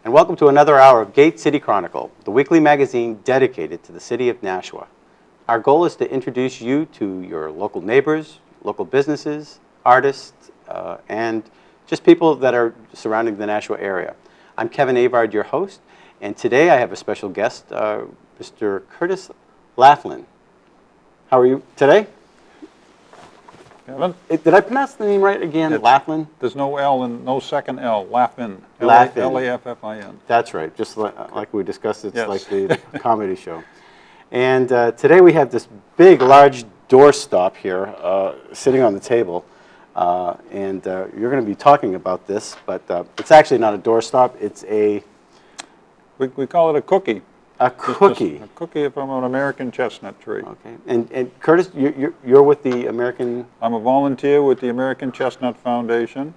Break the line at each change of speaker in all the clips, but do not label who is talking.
and welcome to another hour of Gate City Chronicle, the weekly magazine dedicated to the city of Nashua. Our goal is to introduce you to your local neighbors, local businesses, artists, and just people that are surrounding the Nashua area. I'm Kevin Avard, your host, and today I have a special guest, Mr. Curtis Laffin. How are you today?
Kevin?
Did I pronounce the name right again? Laffin?
There's no L and no second L. Laffin.
Laffin.
L-A-F-F-I-N.
That's right. Just like we discussed, it's
Yes.
like the comedy show. And today we have this big, large doorstop here sitting on the table. And you're going to be talking about this, but it's actually not a doorstop. It's a...
We call it a cookie.
A cookie.
A cookie from an American chestnut tree.
Okay. And Curtis, you're with the American...
I'm a volunteer with the American Chestnut Foundation.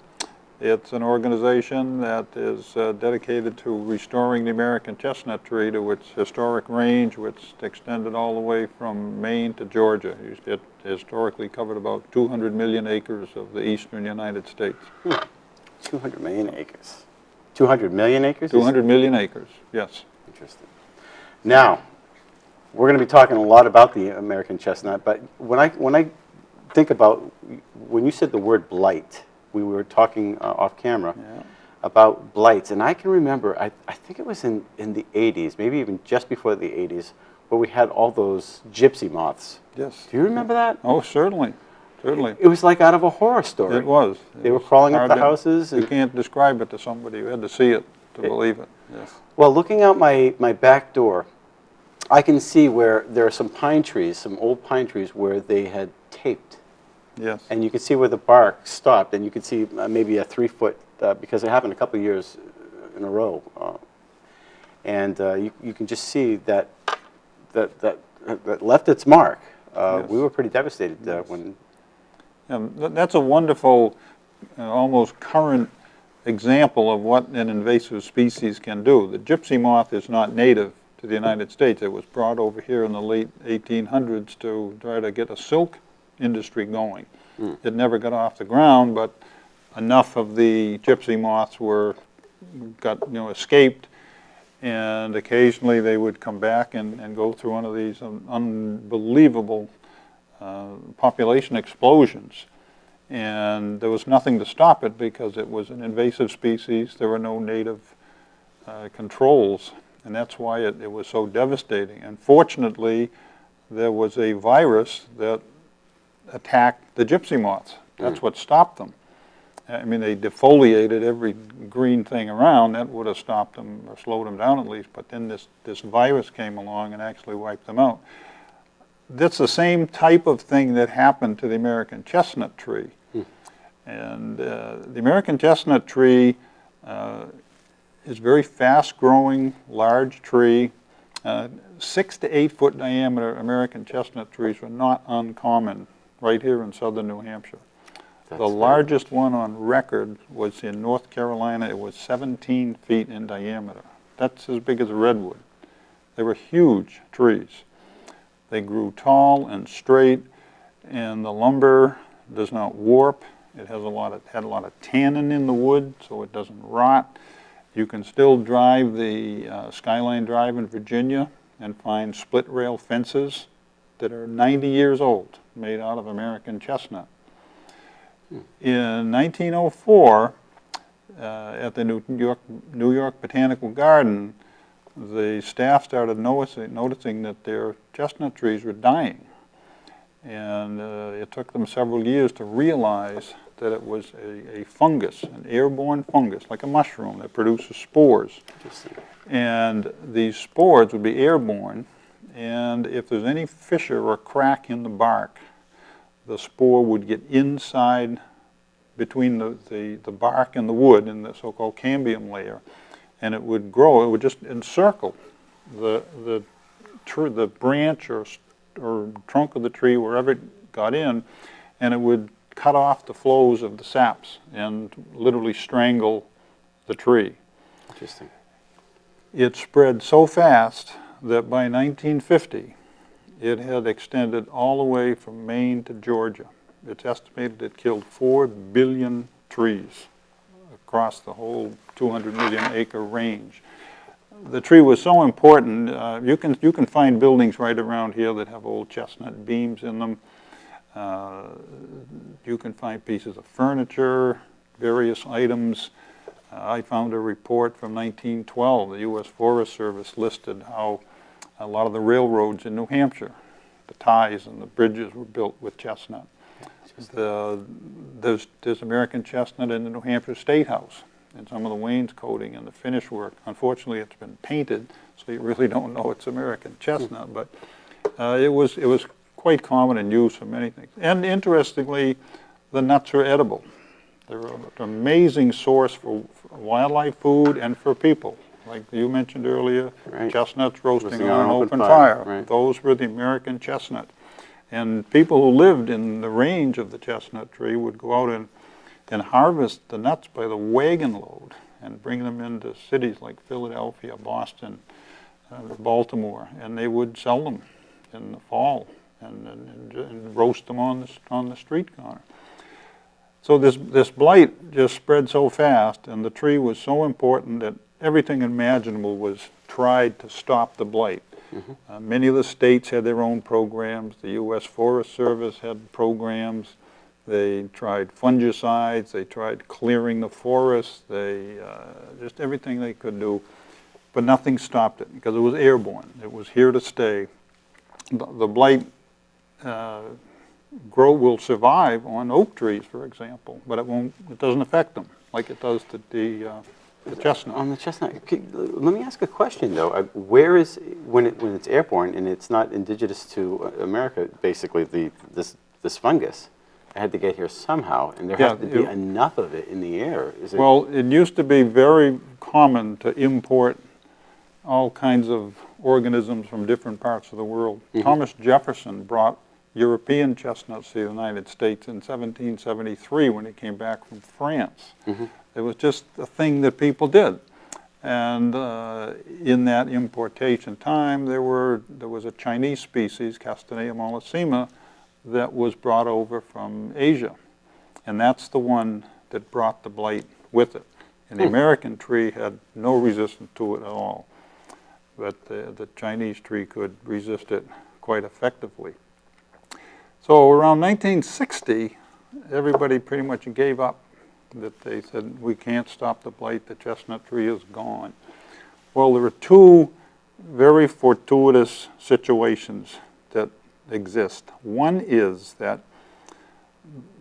It's an organization that is dedicated to restoring the American chestnut tree to its historic range, which extended all the way from Maine to Georgia. It historically covered about 200 million acres of the eastern United States.
200 million acres. 200 million acres?
200 million acres, yes.
Interesting. Now, we're going to be talking a lot about the American chestnut, but when I think about, when you said the word blight, we were talking off camera about blights, and I can remember, I think it was in the 80s, maybe even just before the 80s, where we had all those gypsy moths.
Yes.
Do you remember that?
Oh, certainly. Certainly.
It was like out of a horror story.
It was.
They were crawling up the houses.
You can't describe it to somebody. You had to see it to believe it. Yes.
Well, looking out my back door, I can see where there are some pine trees, some old pine trees, where they had taped.
Yes.
And you can see where the bark stopped, and you can see maybe a 3-foot, because it happened a couple of years in a row. And you can just see that left its mark.
Yes.
We were pretty devastated when...
That's a wonderful, almost current example of what an invasive species can do. The gypsy moth is not native to the United States. It was brought over here in the late 1800s to try to get a silk industry going. It never got off the ground, but enough of the gypsy moths escaped, and occasionally they would come back and go through one of these unbelievable population explosions. And there was nothing to stop it because it was an invasive species. There were no native controls, and that's why it was so devastating. And fortunately, there was a virus that attacked the gypsy moths. That's what stopped them. I mean, they defoliated every green thing around. That would have stopped them or slowed them down at least. But then this virus came along and actually wiped them out. That's the same type of thing that happened to the American chestnut tree. And the American chestnut tree is a very fast-growing, large tree. 6 to 8 foot diameter American chestnut trees are not uncommon right here in southern New Hampshire. The largest one on record was in North Carolina. It was 17 feet in diameter. That's as big as a redwood. They were huge trees. They grew tall and straight, and the lumber does not warp. It has had a lot of tannin in the wood, so it doesn't rot. You can still drive the Skyline Drive in Virginia and find split rail fences that are 90 years old, made out of American chestnut. In 1904, at the New York Botanical Garden, the staff started noticing that their chestnut trees were dying. And it took them several years to realize that it was a fungus, an airborne fungus, like a mushroom that produces spores. And these spores would be airborne, and if there's any fissure or crack in the bark, the spore would get inside between the bark and the wood in the so-called cambium layer, and it would grow. It would just encircle the branch or trunk of the tree, wherever it got in, and it would cut off the flows of the saps and literally strangle the tree.
Interesting.
It spread so fast that by 1950, it had extended all the way from Maine to Georgia. It's estimated it killed 4 billion trees across the whole 200 million acre range. The tree was so important. You can find buildings right around here that have old chestnut beams in them. You can find pieces of furniture, various items. I found a report from 1912. The U.S. Forest Service listed how a lot of the railroads in New Hampshire, the ties and the bridges were built with chestnut. There's American chestnut in the New Hampshire State House, and some of the wainscoting and the finish work. Unfortunately, it's been painted, so you really don't know it's American chestnut, but it was quite common in use for many things. And interestingly, the nuts are edible. They're an amazing source for wildlife food and for people. Like you mentioned earlier, right. Chestnuts roasting on an open fire. Right. Those were the American chestnut. And people who lived in the range of the chestnut tree would go out and harvest the nuts by the wagon load and bring them into cities like Philadelphia, Boston, Baltimore, and they would sell them in the fall and roast them on the street corner. So this blight just spread so fast, and the tree was so important that everything imaginable was tried to stop the blight. Mm-hmm. Many of the states had their own programs. The U.S. Forest Service had programs. They tried fungicides. They tried clearing the forests. They just everything they could do, but nothing stopped it because it was airborne. It was here to stay. The blight will survive on oak trees, for example, but it doesn't affect them like it does the chestnut. On the chestnut,
let me ask a question though. Where is when it's airborne and it's not indigenous to America? Basically, this fungus, it had to get here somehow, and there has to be enough of it in the air.
Well, it used to be very common to import all kinds of organisms from different parts of the world. Mm-hmm. Thomas Jefferson brought European chestnuts to the United States in 1773 when he came back from France. Mm-hmm. It was just a thing that people did. And in that importation time, there was a Chinese species, Castanea mollissima, that was brought over from Asia. And that's the one that brought the blight with it. And the American tree had no resistance to it at all. But the Chinese tree could resist it quite effectively. So around 1960, everybody pretty much gave up. That they said, we can't stop the blight, the chestnut tree is gone. Well, there are two very fortuitous situations that exist. One is that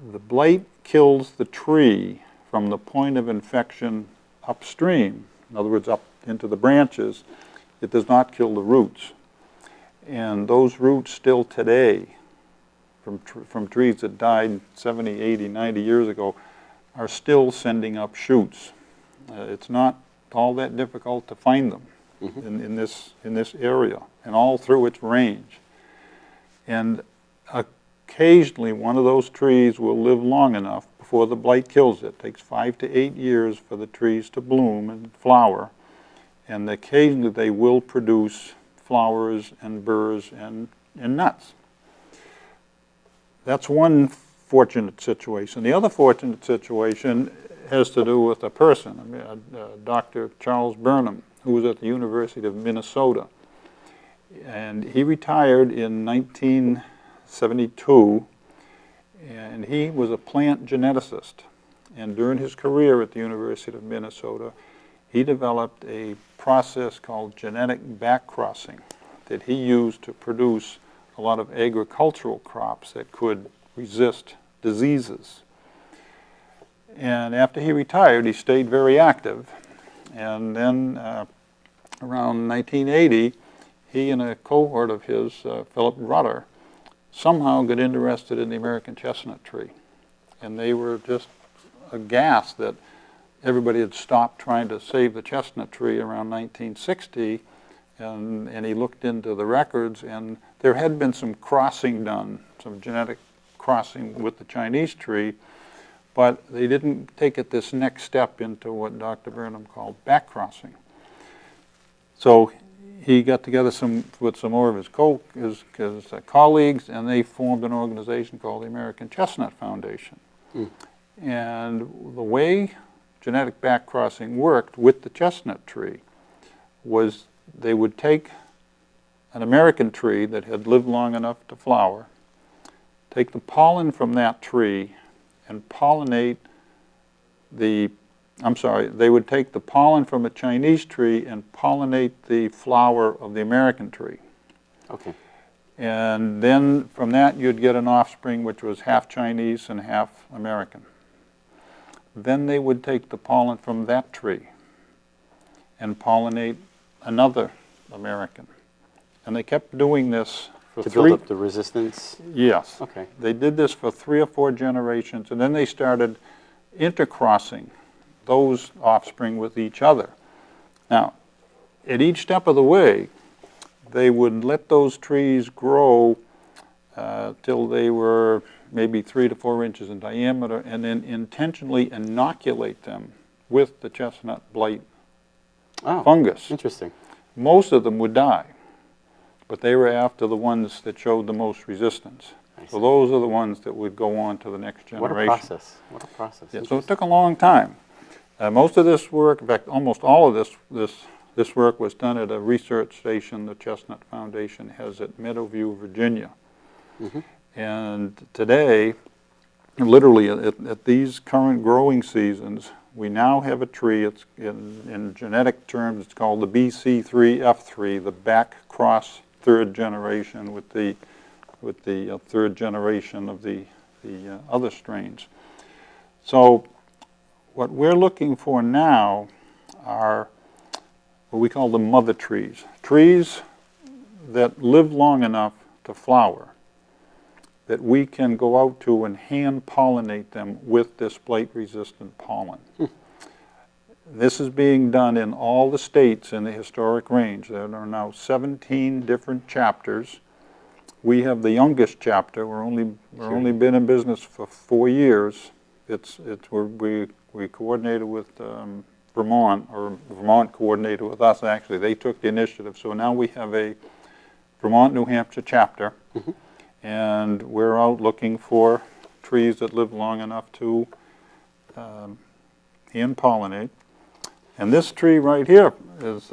the blight kills the tree from the point of infection upstream, in other words, up into the branches. It does not kill the roots. And those roots still today, from trees that died 70, 80, 90 years ago, are still sending up shoots. It's not all that difficult to find them in this area and all through its range. And occasionally one of those trees will live long enough before the blight kills it. It takes 5 to 8 years for the trees to bloom and flower, and occasionally they will produce flowers and burrs and nuts. That's one fortunate situation. The other fortunate situation has to do with a person, Dr. Charles Burnham, who was at the University of Minnesota. And he retired in 1972, and he was a plant geneticist. And during his career at the University of Minnesota, he developed a process called genetic backcrossing that he used to produce a lot of agricultural crops that could resist diseases. And after he retired, he stayed very active. And then around 1980, he and a cohort of his, Philip Rutter, somehow got interested in the American chestnut tree. And they were just aghast that everybody had stopped trying to save the chestnut tree around 1960. And he looked into the records, and there had been some crossing done, some genetic crossing with the Chinese tree, but they didn't take it this next step into what Dr. Burnham called backcrossing. So he got together with some more of his colleagues, and they formed an organization called the American Chestnut Foundation. And the way genetic backcrossing worked with the chestnut tree was they would take an American tree that had lived long enough to flower, take the pollen from that tree and pollinate they would take the pollen from a Chinese tree and pollinate the flower of the American tree.
Okay.
And then from that you'd get an offspring which was half Chinese and half American. Then they would take the pollen from that tree and pollinate another American. And they kept doing this for
to build up the resistance?
Yes.
Okay.
They did this for 3 or 4 generations, and then they started intercrossing those offspring with each other. Now, at each step of the way, they would let those trees grow till they were maybe 3 to 4 inches in diameter, and then intentionally inoculate them with the chestnut blight fungus.
Interesting.
Most of them would die, but they were after the ones that showed the most resistance. So those are the ones that would go on to the next generation.
What a process. What a process.
Yeah, so it took a long time. Most of this work, in fact, almost all of this work was done at a research station the Chestnut Foundation has at Meadowview, Virginia.
Mm-hmm.
And today, literally at these current growing seasons, we now have a tree. It's in genetic terms, it's called the BC3F3, the back cross 3rd generation with the 3rd generation of the other strains. So what we're looking for now are what we call the mother trees. Trees that live long enough to flower, that we can go out to and hand pollinate them with this blight-resistant pollen. This is being done in all the states in the historic range. There are now 17 different chapters. We have the youngest chapter. We're only been in business for 4 years. We coordinated with Vermont, or Vermont coordinated with us actually. They took the initiative. So now we have a Vermont, New Hampshire chapter, mm-hmm. and we're out looking for trees that live long enough to hand pollinate. And this tree right here is,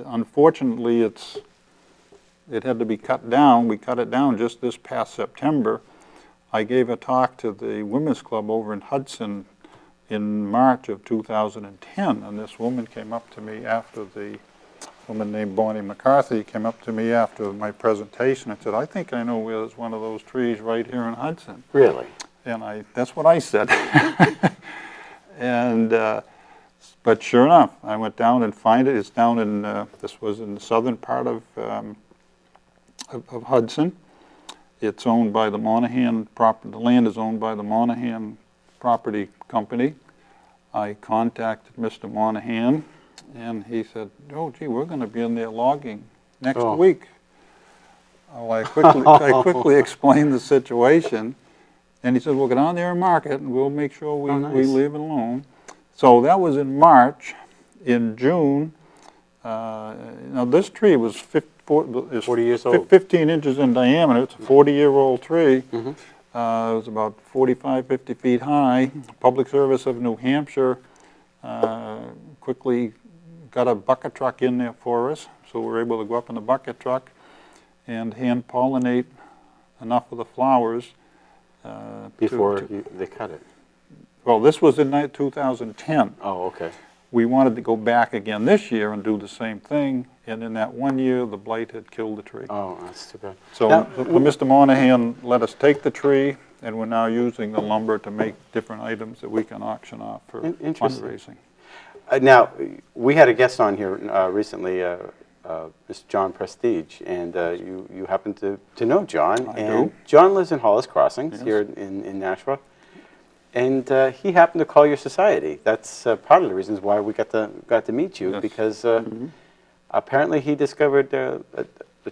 unfortunately, it had to be cut down. We cut it down just this past September. I gave a talk to the Women's Club over in Hudson in March of 2010, and this woman came up to me after a woman named Bonnie McCarthy came up to me after my presentation and said, I think I know where there's one of those trees right here in Hudson.
Really?
And that's what I said. And but sure enough, I went down and find it. It's down in, this was in the southern part of Hudson. It's owned by the Monahan property. The land is owned by the Monahan Property Company. I contacted Mr. Monahan, and he said, "Oh, gee, we're going to be in there logging next week." Well, I quickly explained the situation, and he said, "We'll get on there and mark it, and we'll make sure we leave it alone." So that was in March. In June, now this tree was 40
years old.
15 inches in diameter. It's a 40-year-old tree. Mm-hmm. It was about 45, 50 feet high. Public Service of New Hampshire quickly got a bucket truck in there for us, so we were able to go up in the bucket truck and hand pollinate enough of the flowers
before they cut it.
Well, this was in 2010.
Oh, okay.
We wanted to go back again this year and do the same thing, and in that 1 year, the blight had killed the tree.
Oh, that's too bad.
So now, Mr. Monahan let us take the tree, and we're now using the lumber to make different items that we can auction off for fundraising.
Now, we had a guest on here recently, Mr. John Prestige, and you happen to know John.
I do.
John lives in Hollis Crossings here in Nashua. And he happened to call your society. That's part of the reasons why we got to meet you, because apparently he discovered the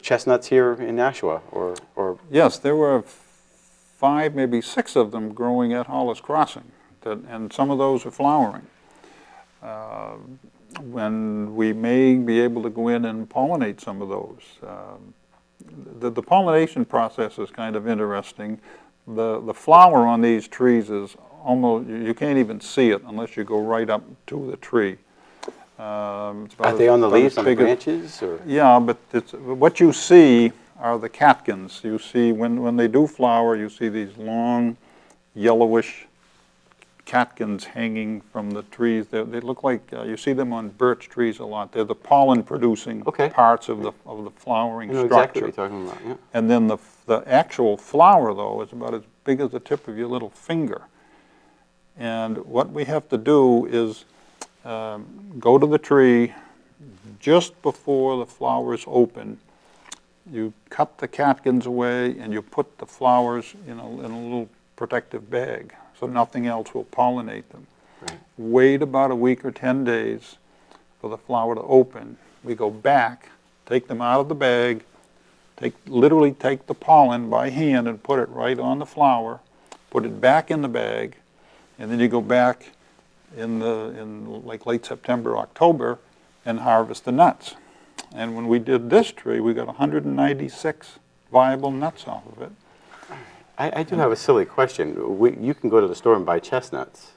chestnuts here in Nashua, or
yes, there were 5, maybe 6 of them growing at Hollis Crossing, and some of those are flowering. When we may be able to go in and pollinate some of those. The pollination process is kind of interesting. The flower on these trees is almost, you can't even see it unless you go right up to the tree.
Are they on the leaves, on the branches? Or?
Yeah, but what you see are the catkins. You see, when they do flower, you see these long, yellowish catkins hanging from the trees. They look like, you see them on birch trees a lot. They're the pollen-producing parts of the flowering structure.
Exactly what you're talking about, yeah.
And then the actual flower, though, is about as big as the tip of your little finger. And what we have to do is go to the tree just before the flowers open. You cut the catkins away and you put the flowers in a little protective bag so nothing else will pollinate them.
Right.
Wait about a week or 10 days for the flower to open. We go back, take them out of the bag, literally take the pollen by hand and put it right on the flower, put it back in the bag, and then you go back in like late September, October, and harvest the nuts. And when we did this tree, we got 196 viable nuts off of it.
I do have a silly question. You can go to the store and buy chestnuts,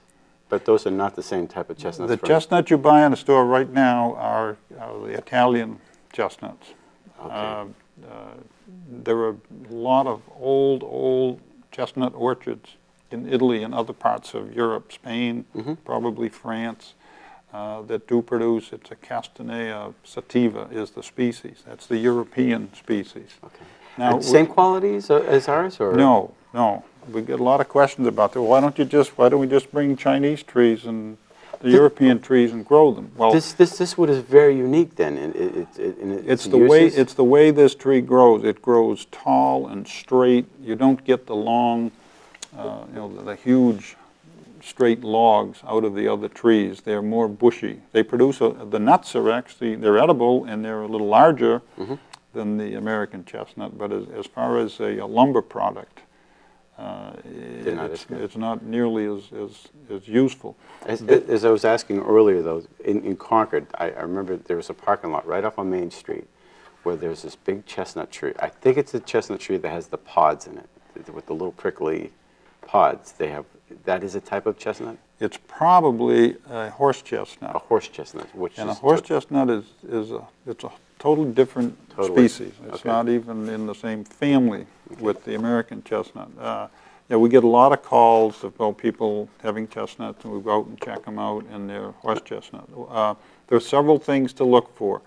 but those are not the same type of chestnuts.
The chestnuts you buy in the store right now are the Italian chestnuts.
Okay.
There are a lot of old chestnut orchards in Italy and other parts of Europe, Spain, probably France, that do produce. It's a Castanea sativa is the species. That's the European species.
Okay.
Now,
same qualities as ours, or
no? We get a lot of questions about that. Why don't we just bring Chinese trees and the European trees and grow them? Well,
this wood is very unique. Then
it's the way this tree grows. It grows tall and straight. You don't get the long, the huge straight logs out of the other trees. They're more bushy. They produce the nuts are actually they're edible and they're a little larger than the American chestnut. But as far as a lumber product, it's not nearly as useful.
As I was asking earlier, though, in Concord, I remember there was a parking lot right off on Main Street where there's this big chestnut tree. I think it's a chestnut tree that has the pods in it, with the little prickly pods. That is a type of chestnut?
It's probably a horse chestnut.
A horse chestnut,
and a horse chestnut is a totally different species. It's not even in the same family with the American chestnut. We get a lot of calls about people having chestnuts, and we go out and check them out, and they're horse chestnut. There are several things to look for.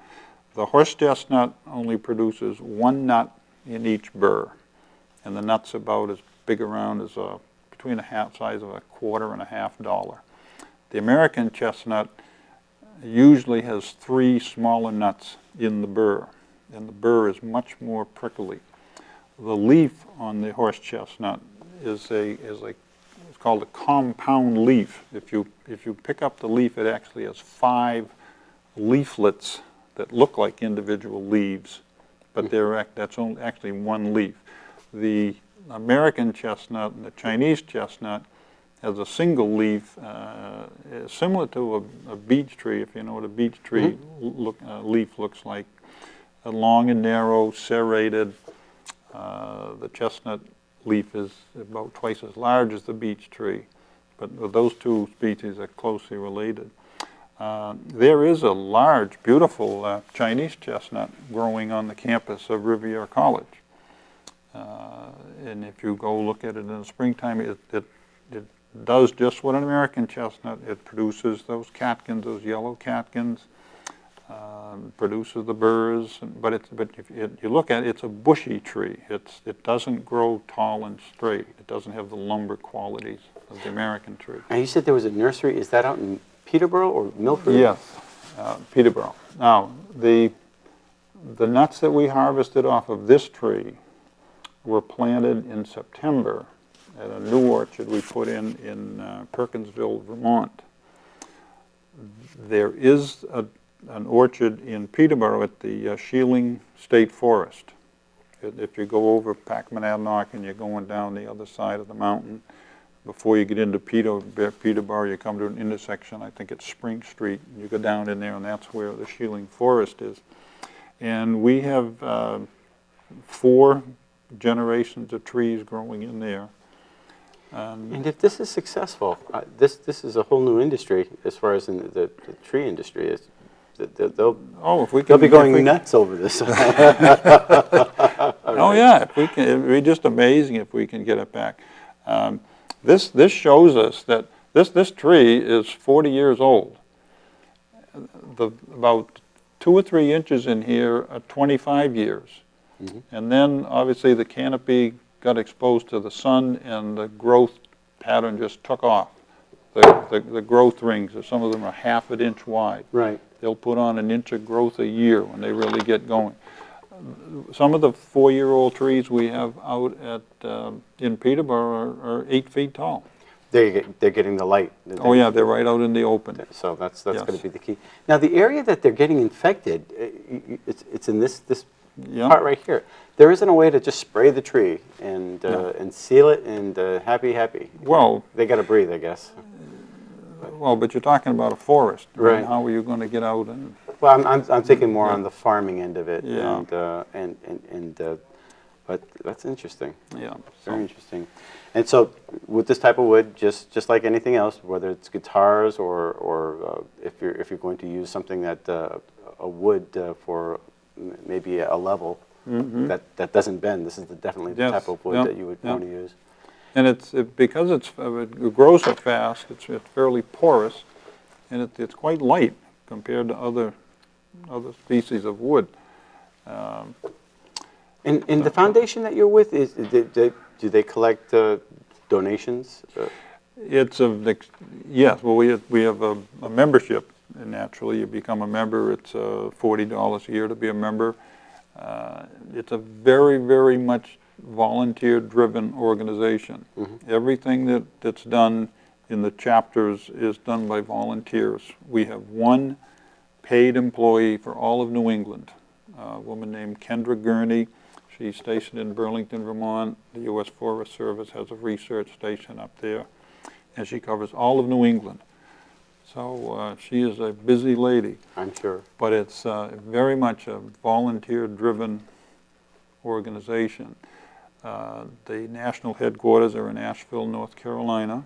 The horse chestnut only produces one nut in each burr, and the nut's about as big around as between size of $1.25 and $1.50. The American chestnut usually has 3 smaller nuts in the burr, and the burr is much more prickly. The leaf on the horse chestnut is it's called a compound leaf. If you pick up the leaf, it actually has 5 leaflets that look like individual leaves, but that's actually one leaf. The American chestnut and the Chinese chestnut has a single leaf, similar to a beech tree, if you know what a beech tree leaf looks like. Long and narrow, serrated. The chestnut leaf is about twice as large as the beech tree, but those two species are closely related. There is a large, beautiful Chinese chestnut growing on the campus of Riviera College. And if you go look at it in the springtime, it does just what an American chestnut. It produces those catkins, those yellow catkins, produces the burrs. But if you look at it, it's a bushy tree. It doesn't grow tall and straight. It doesn't have the lumber qualities of the American tree.
And you said there was a nursery. Is that out in Peterborough or Milford?
Yes, Peterborough. Now, the nuts that we harvested off of this tree were planted in September at a new orchard we put in Perkinsville, Vermont. There is an orchard in Peterborough at the Shealing State Forest. If you go over Packmanadnock and you're going down the other side of the mountain, before you get into Peterborough, you come to an intersection, I think it's Spring Street, and you go down in there, and that's where the Shealing Forest is. And we have 4 generations of trees growing in there.
And if this is successful, this is a whole new industry as far as in the tree industry is. They'll
if we can,
they'll be going nuts over this.
Oh yeah, if we can, it'd be just amazing if we can get it back. This shows us that this tree is 40 years old. About 2 or 3 inches in here are 25 years. Mm-hmm. And then obviously the canopy got exposed to the sun and the growth pattern just took off. The growth rings, some of them are half an inch wide.
Right.
They'll put on an inch of growth a year when they really get going. Some of the 4-year-old trees we have out at in Peterborough are 8 feet tall.
They're getting the light.
Oh yeah, they're right out in the open.
So that's going to be the key. Now the area that they're getting infected, it's in this part right here. There isn't a way to just spray the tree and seal it and happy.
Well,
they got to breathe, I guess.
Well, but you're talking about a forest,
right?
And how are you going to get out and?
Well, I'm thinking more on the farming end of it.
Yeah.
But that's interesting.
Yeah.
Very interesting. And so, with this type of wood, just like anything else, whether it's guitars or if you're going to use something that a wood for maybe a level that doesn't bend, this is definitely the type of wood that you would want to use.
And because it grows so fast, it's fairly porous, and it's quite light compared to other species of wood.
And the foundation that you're with do they collect donations?
Yes. Well, we have a membership, and naturally you become a member. It's $40 a year to be a member. It's a very, very much volunteer-driven organization. Mm-hmm. Everything that's done in the chapters is done by volunteers. We have one paid employee for all of New England, a woman named Kendra Gurney. She's stationed in Burlington, Vermont. The U.S. Forest Service has a research station up there, and she covers all of New England. So she is a busy lady.
I'm sure.
But it's very much a volunteer-driven organization. The national headquarters are in Asheville, North Carolina.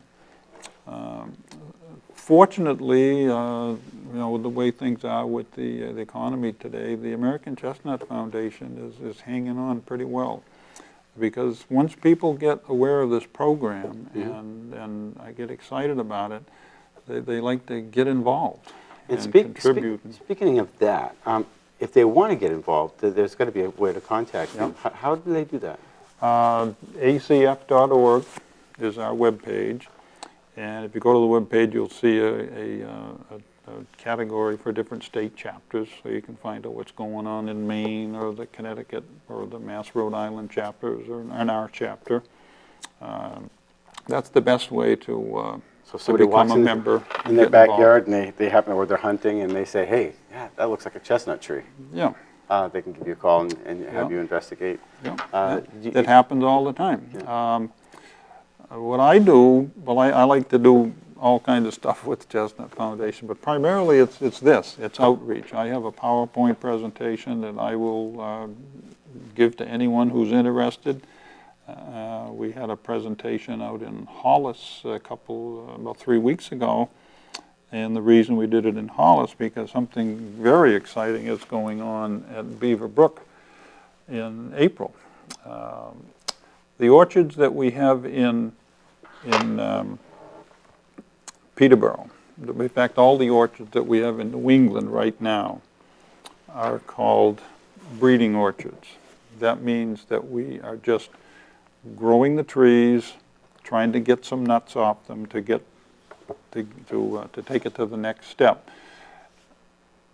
Fortunately, with the way things are with the economy today, the American Chestnut Foundation is hanging on pretty well. Because once people get aware of this program and I get excited about it, they like to get involved and contribute.
Speaking of that, if they want to get involved, there's got to be a way to contact them. How do they do that?
acf.org is our webpage. And if you go to the webpage, you'll see a category for different state chapters, so you can find out what's going on in Maine or the Connecticut or the Mass Rhode Island chapters or in our chapter. That's the best way to
so somebody
become a member
in their backyard and they happen where they're hunting and they say, hey, yeah, that looks like a chestnut tree.
Yeah.
They can give you a call and have you investigate.
Yeah. That happens all the time. Yeah. What I do, well, I like to do all kinds of stuff with the Chestnut Foundation, but primarily it's outreach. I have a PowerPoint presentation that I will give to anyone who's interested. We had a presentation out in Hollis about 3 weeks ago, and the reason we did it in Hollis because something very exciting is going on at Beaver Brook in April. The orchards that we have in Peterborough, in fact all the orchards that we have in New England right now are called breeding orchards. That means that we are just growing the trees, trying to get some nuts off them to take it to the next step.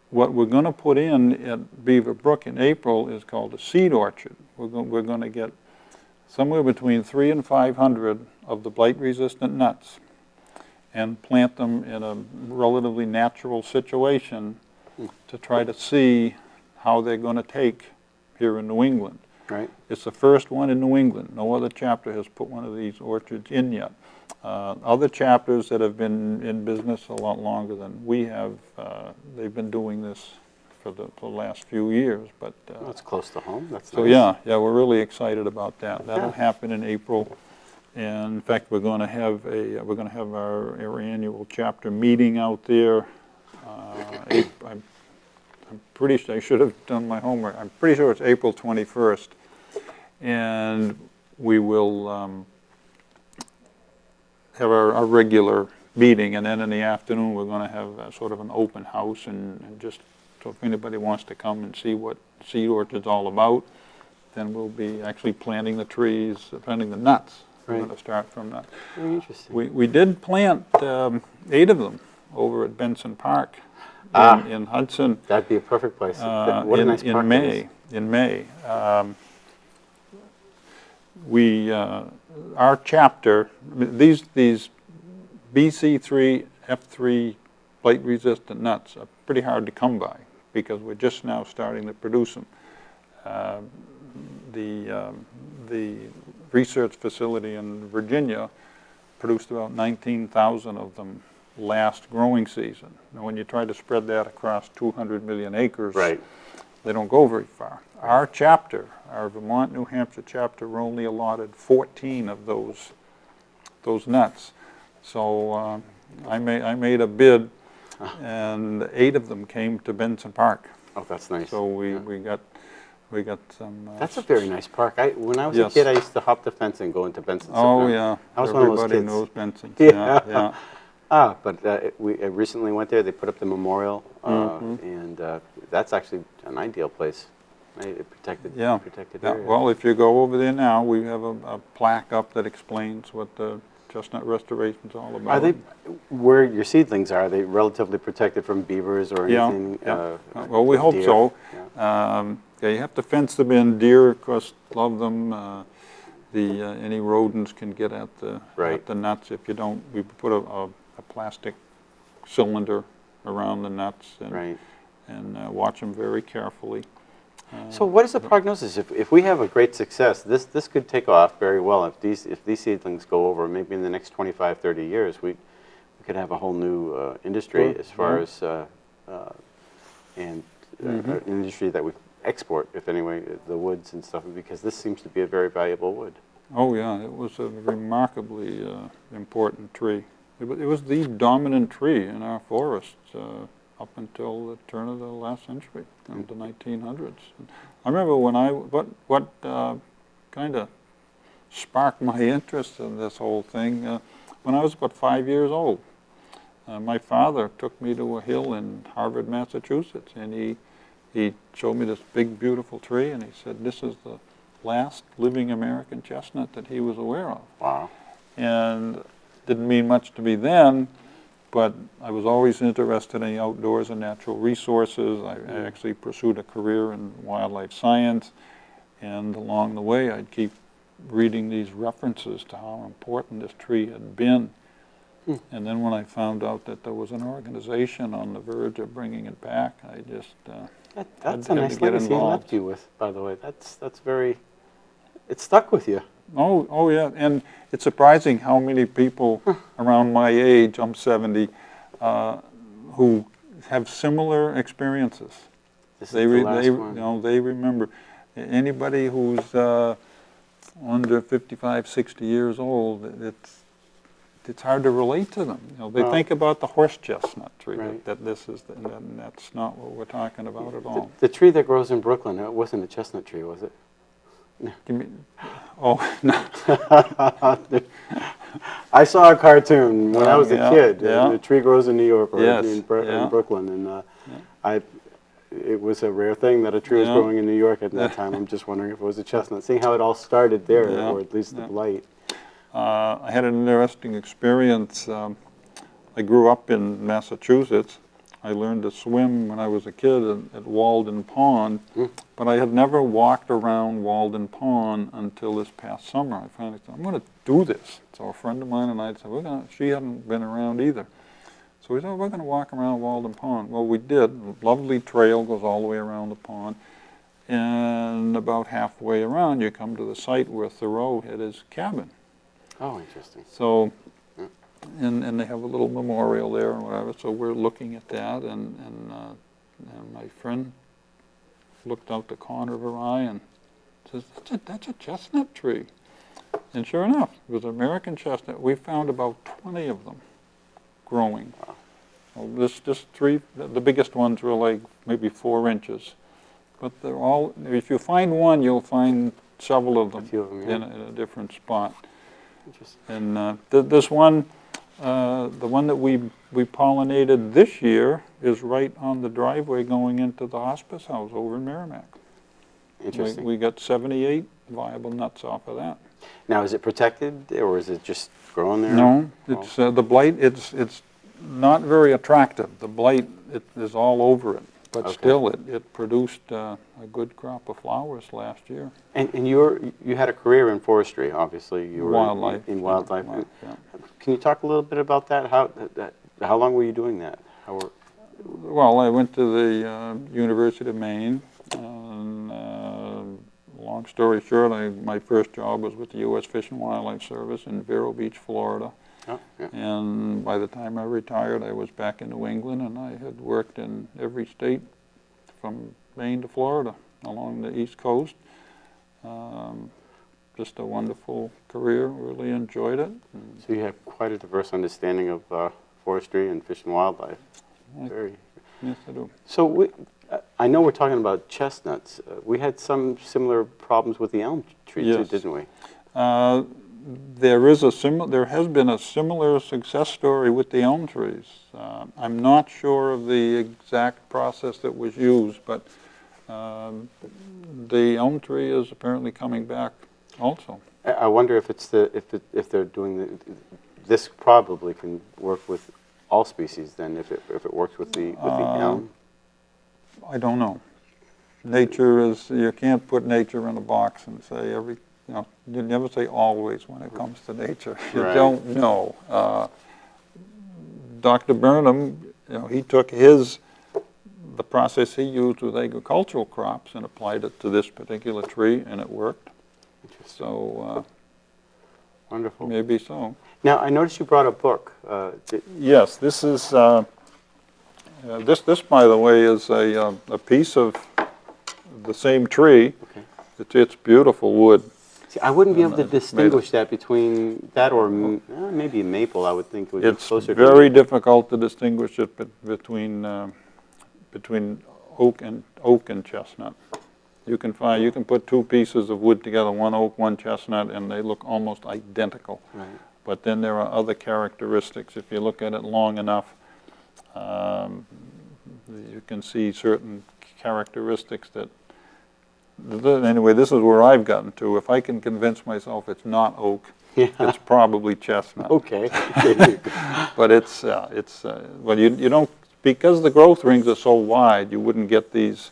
What we're going to put in at Beaver Brook in April is called a seed orchard. We're going to get somewhere between 300 and 500 of the blight-resistant nuts and plant them in a relatively natural situation to try to see how they're going to take here in New England.
Right.
It's the first one in New England. No other chapter has put one of these orchards in yet. Other chapters that have been in business a lot longer than we have, they've been doing this for the last few years. But
that's close to home. That's
so
nice.
Yeah, we're really excited about that. That'll happen in April. And in fact, we're going to have our annual chapter meeting out there. I'm pretty sure I should have done my homework. I'm pretty sure it's April 21st, and we will have our regular meeting, and then in the afternoon we're going to have sort of an open house, and just so if anybody wants to come and see what Seed Orchard's all about, then we'll be actually planting the trees, planting the nuts.
Right.
We're going to start from that.
Very interesting.
We did plant 8 of them over at Benson Park in Hudson.
That'd be a perfect place. What a nice park
in May. In May, our chapter, these BC3 F3 blight-resistant nuts are pretty hard to come by because we're just now starting to produce them. The research facility in Virginia produced about 19,000 of them last growing season. Now, when you try to spread that across 200 million acres,
Right.
they don't go very far. Our chapter, our Vermont, New Hampshire chapter, we're only allotted 14 of those nuts. So I made a bid, and 8 of them came to Benson Park.
Oh, that's nice.
So we got some.
That's a very nice park. When I was
Yes.
a kid, I used to hop the fence and go into Benson.
Oh yeah,
I was one of those
everybody
kids.
knows Benson.
Yeah.
Yeah.
But we recently went there. They put up the memorial, and that's actually an ideal place. Protected
Yeah.
area.
Well, if you go over there now, we have a plaque up that explains what the chestnut restoration is all about.
Are they, where your seedlings are they relatively protected from beavers or anything?
Yeah. Well, we hope
deer?
so.
Yeah.
Yeah, you have to fence them in. Deer, of course, love them. Any rodents can get at the nuts if you don't. We put a plastic cylinder around the nuts and watch them very carefully.
So what is the prognosis? If we have a great success, this could take off very well. If these seedlings go over, maybe in the next 25, 30 years, we could have a whole new industry as far as an industry that we export, if anyway, the woods and stuff, because this seems to be a very valuable wood.
Oh yeah, it was a remarkably important tree. It was the dominant tree in our forests up until the turn of the last century, the 1900s. I remember when what kind of sparked my interest in this whole thing when I was about 5 years old. My father took me to a hill in Harvard, Massachusetts, and he showed me this big, beautiful tree, and he said, "This is the last living American chestnut that he was aware of."
Wow.
And didn't mean much to me then, but I was always interested in the outdoors and natural resources. I actually pursued a career in wildlife science, and along the way I'd keep reading these references to how important this tree had been. And then when I found out that there was an organization on the verge of bringing it back, I just
That's
had
a nice
to get
legacy he
involved.
left you with, by the way. That's very, it stuck with you.
Oh yeah, and it's surprising how many people around my age, I'm 70, who have similar experiences.
This is the last one.
They remember. Anybody who's under 55, 60 years old, it's hard to relate to them. They think about the horse chestnut tree, that this is, and that's not what we're talking about at all.
The tree that grows in Brooklyn, it wasn't a chestnut tree, was it?
Give me, oh, no.
I saw a cartoon when I was a kid.
Yeah.
The tree grows in New York or
Yes,
in Brooklyn, and it was a rare thing that a tree was growing in New York at that time. I'm just wondering if it was a chestnut. Seeing how it all started there, or at least the blight.
I had an interesting experience. I grew up in Massachusetts. I learned to swim when I was a kid at Walden Pond, but I had never walked around Walden Pond until this past summer. I finally thought, I'm going to do this. So a friend of mine and I said, she hadn't been around either. So we said, we're going to walk around Walden Pond. Well, we did. A lovely trail goes all the way around the pond. And about halfway around, you come to the site where Thoreau had his cabin.
Oh, interesting.
So, and they have a little memorial there and whatever, so we're looking at that, and my friend looked out the corner of her eye and says, that's a chestnut tree. And sure enough, with American chestnut, we found about 20 of them growing. Well, this tree, the biggest ones were like maybe 4 inches. But they're all, if you find one, you'll find several of them, in a different spot. And this one, the one that we pollinated this year is right on the driveway going into the hospice house over in Merrimack.
Interesting.
We got 78 viable nuts off of that.
Now, is it protected, or is it just growing there?
No, it's the blight. It's not very attractive. The blight is all over it, but still, it produced a good crop of flowers last year.
And you had a career in forestry, obviously. You were
wildlife.
in wildlife.
Yeah.
Can you talk a little bit about that? How long were you doing that?
Well, I went to the University of Maine. Long story short, my first job was with the U.S. Fish and Wildlife Service in Vero Beach, Florida.
Oh, yeah.
And by the time I retired, I was back in New England, and I had worked in every state from Maine to Florida along the East Coast. Just a wonderful career, really enjoyed it.
So you have quite a diverse understanding of forestry and fish and wildlife.
Yes, I do.
So I know we're talking about chestnuts. We had some similar problems with the elm tree too, didn't we?
There has been a similar success story with the elm trees. I'm not sure of the exact process that was used, but the elm tree is apparently coming back also.
I wonder if if they're doing this probably can work with all species then if it works with the elm.
I don't know. Nature is, you can't put nature in a box and say you never say always when it comes to nature. You don't know. Dr. Burnham, he took the process he used with agricultural crops and applied it to this particular tree, and it worked. So,
wonderful.
Maybe so.
Now, I noticed you brought a book.
Yes, this is, this by the way is a piece of the same tree. Okay. It's beautiful wood.
See, I wouldn't be able to distinguish that between that or maybe maple. I would think would be closer.
It's very difficult to distinguish it between oak and chestnut. You can put 2 pieces of wood together, one oak, one chestnut, and they look almost identical. Right. But then there are other characteristics. If you look at it long enough, you can see certain characteristics that. Anyway, this is where I've gotten to. If I can convince myself it's not oak, it's probably chestnut.
Okay.
But well, you don't, because the growth rings are so wide, you wouldn't get these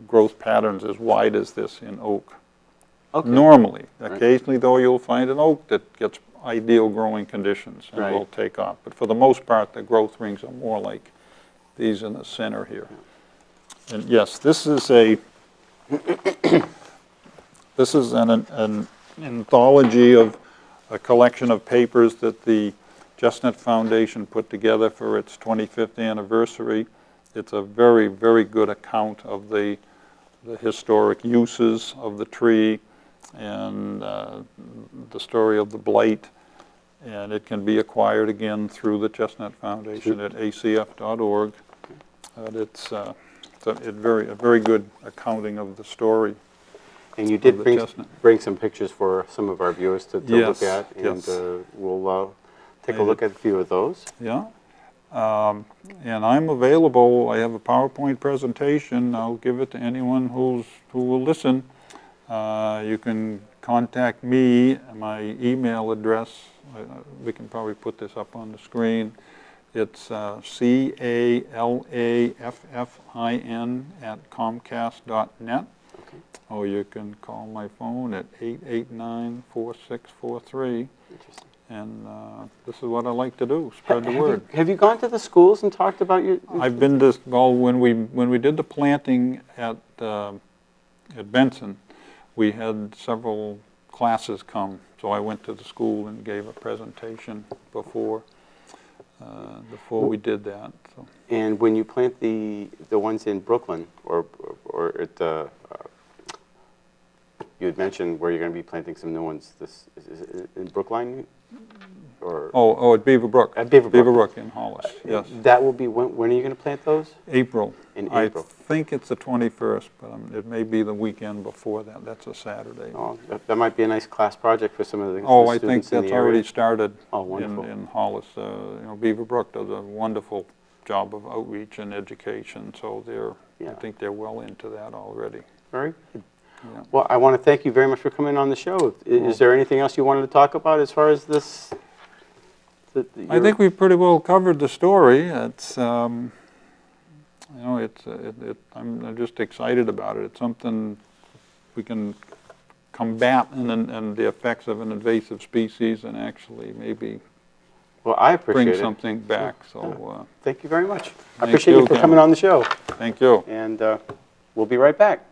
growth patterns as wide as this in oak. Okay. Normally. Occasionally, though, you'll find an oak that gets ideal growing conditions and will take off. But for the most part, the growth rings are more like these in the center here. And yes, this is an anthology of a collection of papers that the Chestnut Foundation put together for its 25th anniversary. It's a very, very good account of the historic uses of the tree and the story of the blight. And it can be acquired again through the Chestnut Foundation at acf.org. It's a very good accounting of the story.
And you did bring some pictures for some of our viewers to look at, and we'll take a look at a few of those.
Yeah. And I'm available. I have a PowerPoint presentation. I'll give it to anyone who will listen. You can contact me. My email address, we can probably put this up on the screen. It's CALAFFIN@comcast.net. Okay. Or you can call my phone at 889-4643. Interesting. And this is what I like to do, spread the word.
Have you gone to the schools and talked about your...
I've been to, well, when we did the planting at Benson, we had several classes come. So I went to the school and gave a presentation before we did that. So.
And when you plant the ones in Brooklyn or at you had mentioned where you're going to be planting some new ones. Is it in Brookline? Or
Oh, at Beaver Brook.
At Beaver Brook.
Beaver Brook in Hollis, yes.
That will be, when are you going to plant those?
April.
In April.
I think it's the 21st, but it may be the weekend before that. That's a Saturday.
Oh, that might be a nice class project for some of the
Oh,
the
I think
students in
that's
the area.
already started
Oh, wonderful.
in Hollis. Beaver Brook does a wonderful job of outreach and education, so
Yeah.
I think they're well into that already.
Very good.
Yeah.
Well, I want to thank you very much for coming on the show. Is there anything else you wanted to talk about as far as this?
I think we've pretty well covered the story. It's, I'm just excited about it. It's something we can combat and the effects of an invasive species and actually maybe
Well, I appreciate
bring
it.
something back. So
Thank you very much. I
Thank
appreciate
you
you for
again.
coming on the show.
thank you.
And we'll be right back.